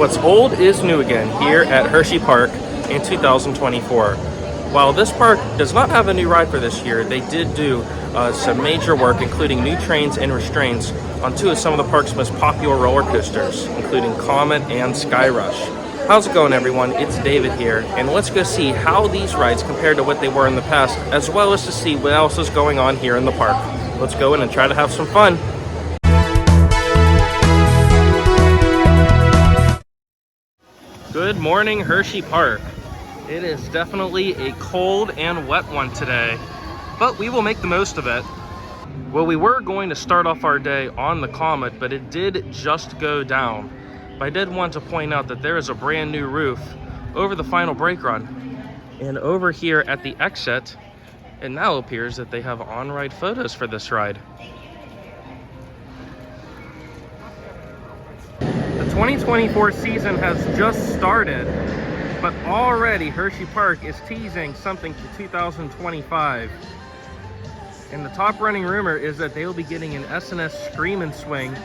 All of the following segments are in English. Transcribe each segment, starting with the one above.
What's old is new again here at Hersheypark in 2024. While this park does not have a new ride for this year, they did do some major work, including new trains and restraints on two of some of the park's most popular roller coasters, including Comet and SkyRush. How's it going, everyone? It's David here, and let's go see how these rides compare to what they were in the past, as well as to see what else is going on here in the park. Let's go in and try to have some fun. Good morning, Hersheypark. It is definitely a cold and wet one today, but we will make the most of it. Well, we were going to start off our day on the Comet, but it did just go down. But I did want to point out that there is a brand new roof over the final brake run. And over here at the exit, it now appears that they have on-ride photos for this ride. The 2024 season has just started, but already Hersheypark is teasing something for 2025. And the top running rumor is that they will be getting an S&S Scream and Swing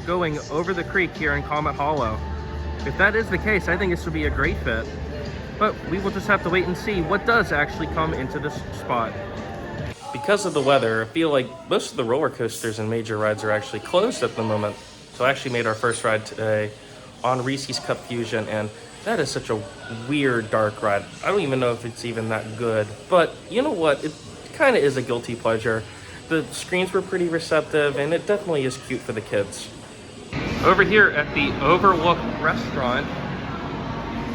going over the creek here in Comet Hollow. If that is the case, I think this would be a great fit. But we will just have to wait and see what does actually come into this spot. Because of the weather, I feel like most of the roller coasters and major rides are actually closed at the moment. So I actually made our first ride today on Reese's Cup Fusion, and that is such a weird dark ride. I don't even know if it's even that good, but you know what? It kind of is a guilty pleasure. The screens were pretty receptive, and it definitely is cute for the kids. Over here at the Overlook restaurant,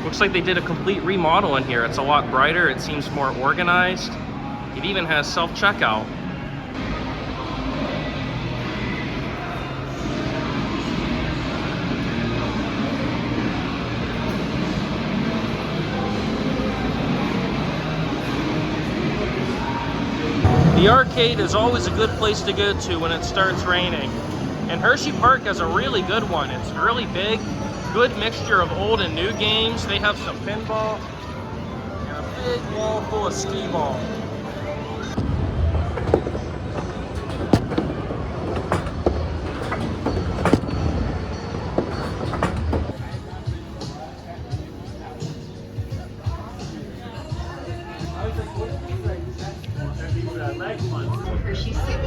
looks like they did a complete remodel in here. It's a lot brighter, it seems more organized. It even has self-checkout. The arcade is always a good place to go to when it starts raining. And Hersheypark has a really good one. It's really big, good mixture of old and new games. They have some pinball and a big wall full of skee ball.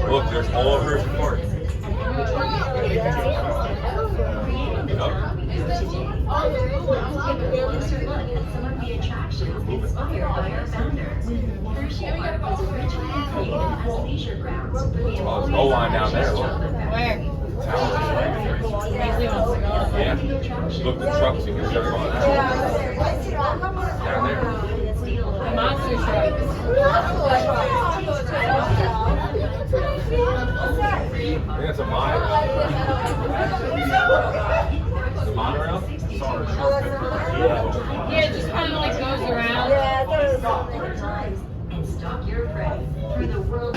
Look, there's all of Hersheypark. Some of the attractions inspired by our founders. Hersheypark was originally created as leisure grounds for the employees Oh, line down there. Where? Yeah. Look, the trucks, you can show them on that. Down there. The monster trucks. I think that's a monorail. The monorail? Yeah, it just kind of like goes around. And stalk your prey through the world.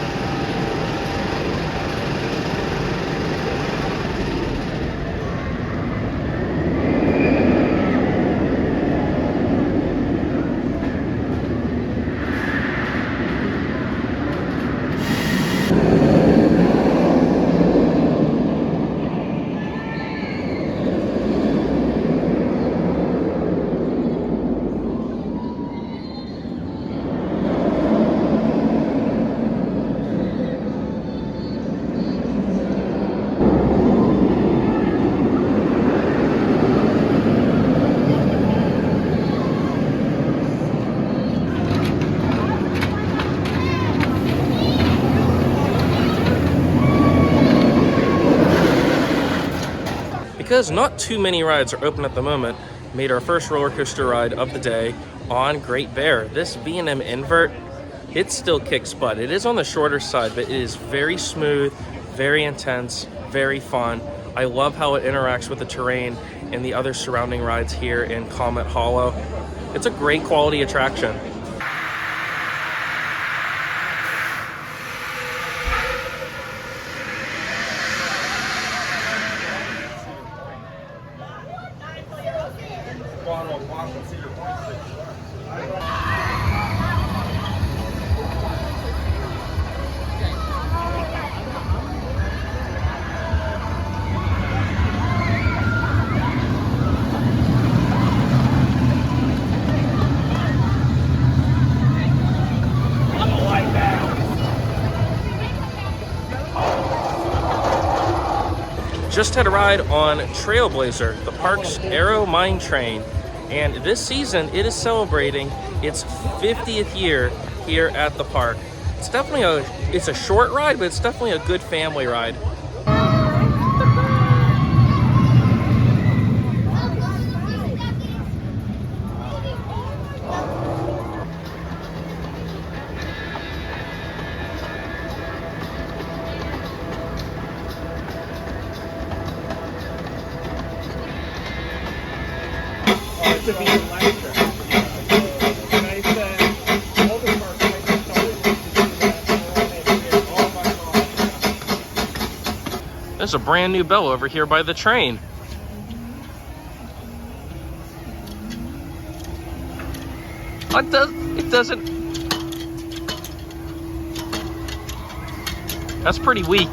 Because not too many rides are open at the moment, made our first roller coaster ride of the day on Great Bear. This B&M invert, it still kicks butt. It is on the shorter side, but it is very smooth, very intense, very fun. I love how it interacts with the terrain and the other surrounding rides here in Comet Hollow. It's a great quality attraction. just had a ride on Trailblazer, the park's Aero Mine Train. And this season, it is celebrating its 50th year here at the park. It's definitely it's a short ride, but it's definitely a good family ride. There's a brand new bell over here by the train. It doesn't. That's pretty weak.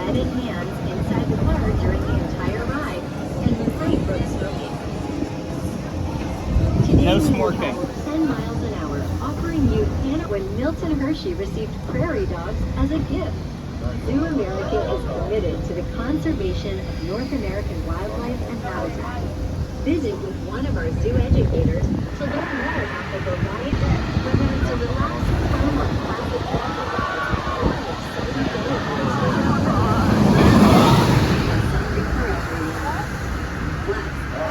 Head and hands inside the car during the entire ride and refrain from smoking. Today No we will smoking. travel 10 miles an hour, offering you Hannah when Milton Hershey received prairie dogs as a gift. Zoo America is committed to the conservation of North American wildlife and habitat. Visit with one of our zoo educators to learn more about the variety, whether it's a relaxing home or classic adventure ride, or an exciting day of Plus,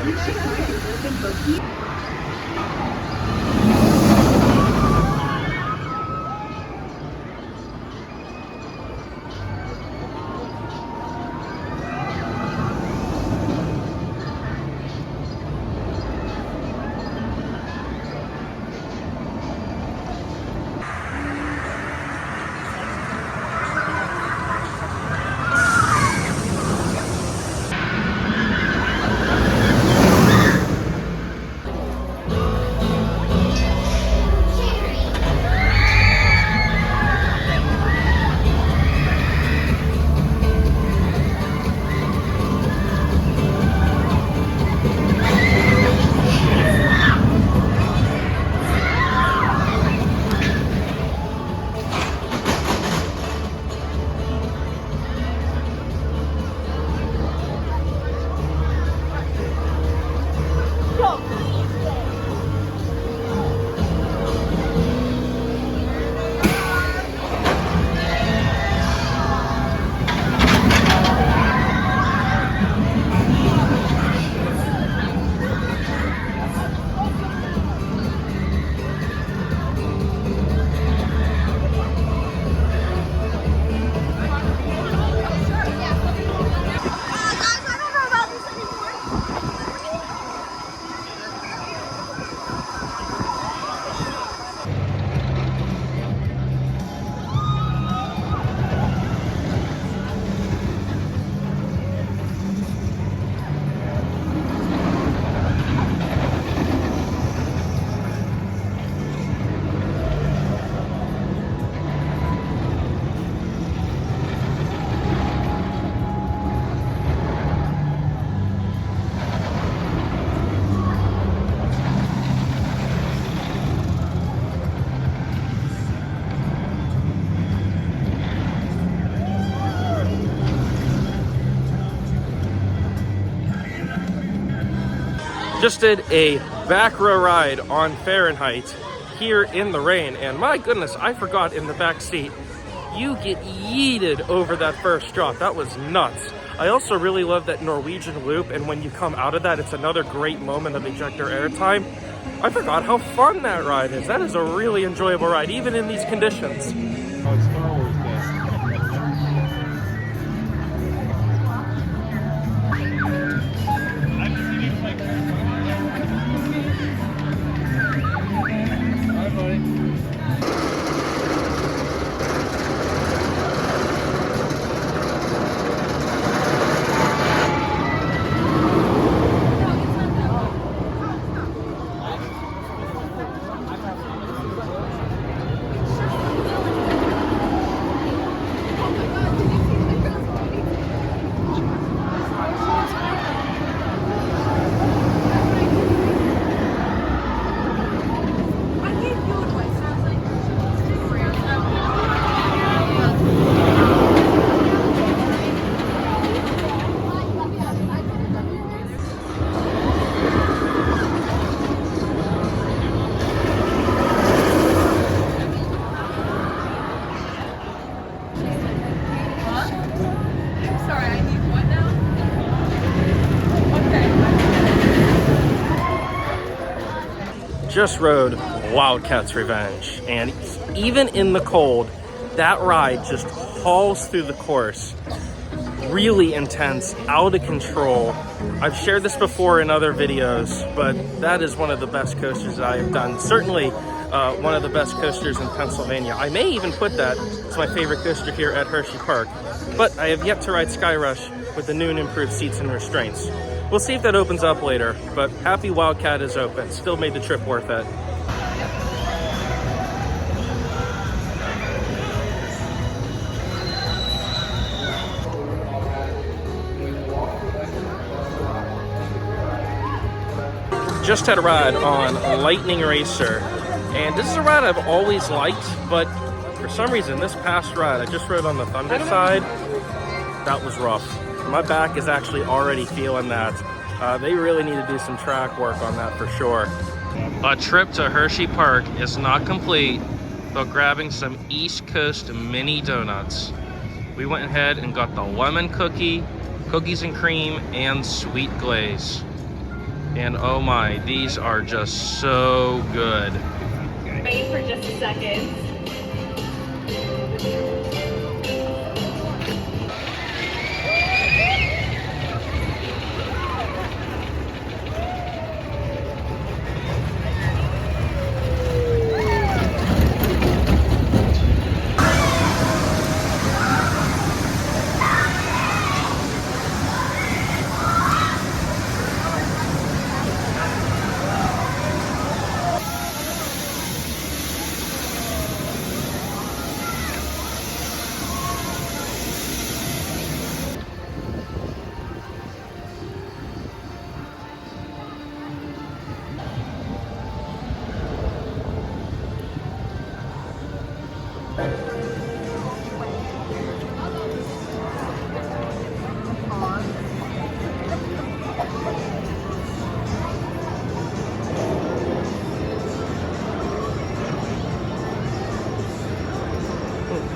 Hersheypark is open for people. Just did a back row ride on Fahrenheit here in the rain, and my goodness, I forgot in the back seat, you get yeeted over that first drop. That was nuts. I also really love that Norwegian loop, and when you come out of that, it's another great moment of ejector airtime. I forgot how fun that ride is. That is a really enjoyable ride, even in these conditions. Oh, it's Star Wars Day. Hi, buddy. just rode Wildcat's Revenge, and even in the cold, that ride just hauls through the course. Really intense, out of control. I've shared this before in other videos, but that is one of the best coasters that I have done. Certainly one of the best coasters in Pennsylvania. I may even put that as my favorite coaster here at Hersheypark, but I have yet to ride SkyRush with the new and improved seats and restraints. We'll see if that opens up later, but happy Wildcat is open. Still made the trip worth it. Just had a ride on Lightning Racer, and this is a ride I've always liked, but for some reason this past ride, I just rode on the Thunder side, that was rough. My back is actually already feeling that. They really need to do some track work on that for sure. A trip to Hersheypark is not complete without grabbing some East Coast mini donuts. We went ahead and got the lemon cookie, cookies and cream, and sweet glaze. And oh my, these are just so good. Wait for just a second.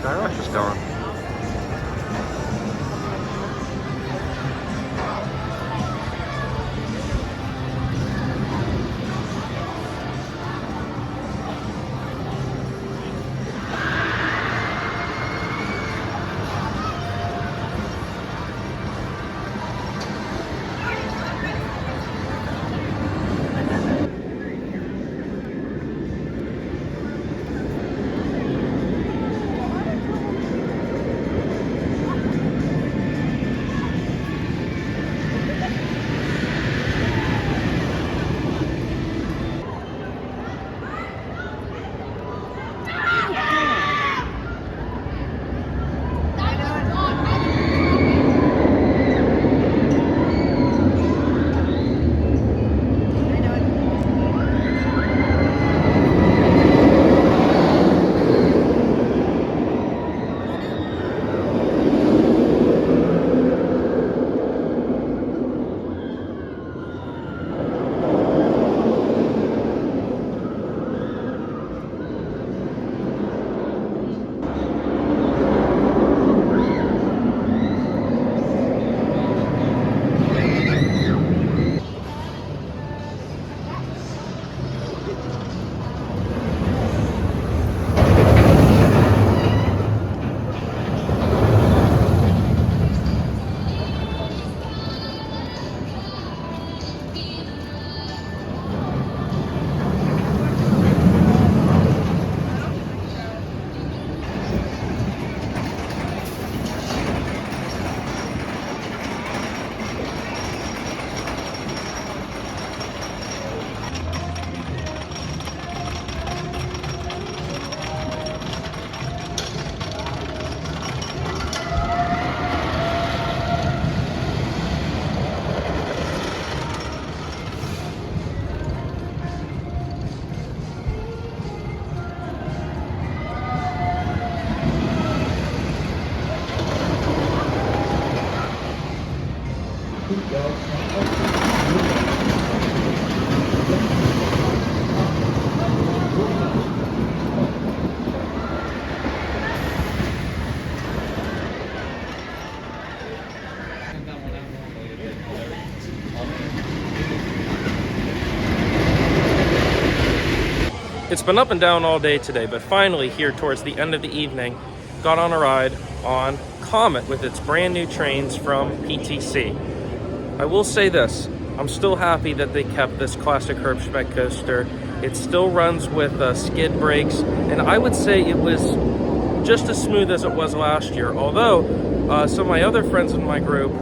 SkyRush is gone. It's been up and down all day today, but finally here towards the end of the evening, got on a ride on Comet with its brand new trains from PTC. I will say this, I'm still happy that they kept this classic Hersheypark coaster. It still runs with skid brakes, and I would say it was just as smooth as it was last year, although some of my other friends in my group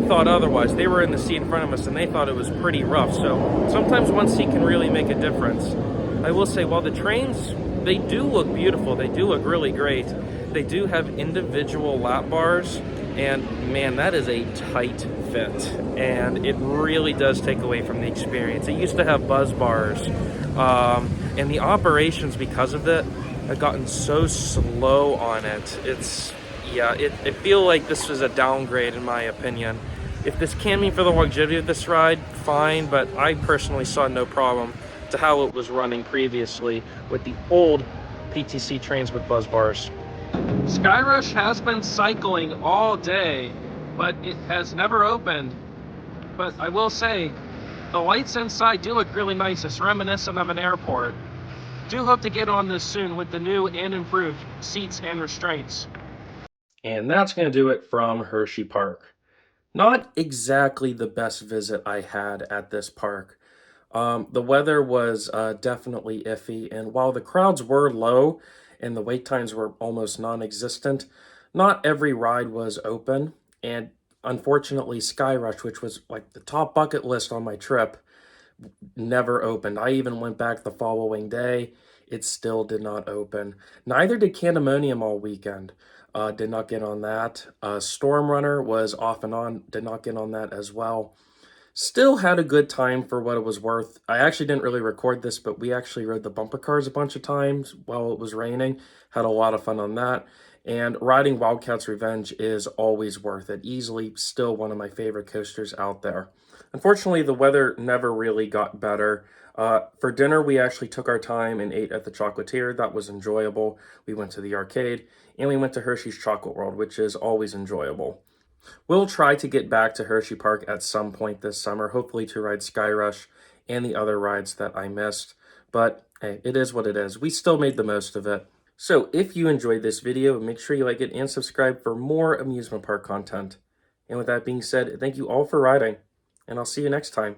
thought otherwise. They were in the seat in front of us and they thought it was pretty rough, so sometimes one seat can really make a difference. I will say, while the trains, they do look beautiful, they do look really great, they do have individual lap bars, and man, that is a tight fit, and it really does take away from the experience. It used to have buzz bars, and the operations, because of it, have gotten so slow on it. I feel like this was a downgrade in my opinion. If this can mean for the longevity of this ride, fine, but I personally saw no problem to how it was running previously with the old PTC trains with buzz bars. SkyRush has been cycling all day, but it has never opened. But I will say, the lights inside do look really nice. It's reminiscent of an airport. Do hope to get on this soon with the new and improved seats and restraints. And that's going to do it from Hersheypark. Not exactly the best visit I had at this park. The weather was definitely iffy, and while the crowds were low and the wait times were almost non-existent, not every ride was open, and unfortunately SkyRush, which was like the top bucket list on my trip, never opened. I even went back the following day. It still did not open. Neither did Candemonium all weekend. Did not get on that. Storm Runner was off and on. Did not get on that as well. Still had a good time for what it was worth. I actually didn't really record this, but we actually rode the bumper cars a bunch of times while it was raining. Had a lot of fun on that. And riding Wildcat's Revenge is always worth it. Easily still one of my favorite coasters out there. Unfortunately, the weather never really got better. For dinner, we actually took our time and ate at the Chocolatier. That was enjoyable. We went to the arcade, and we went to Hershey's Chocolate World, which is always enjoyable. We'll try to get back to Hersheypark at some point this summer, hopefully to ride SkyRush and the other rides that I missed. But hey, it is what it is. We still made the most of it. So if you enjoyed this video, make sure you like it and subscribe for more amusement park content. And with that being said, thank you all for riding, and I'll see you next time.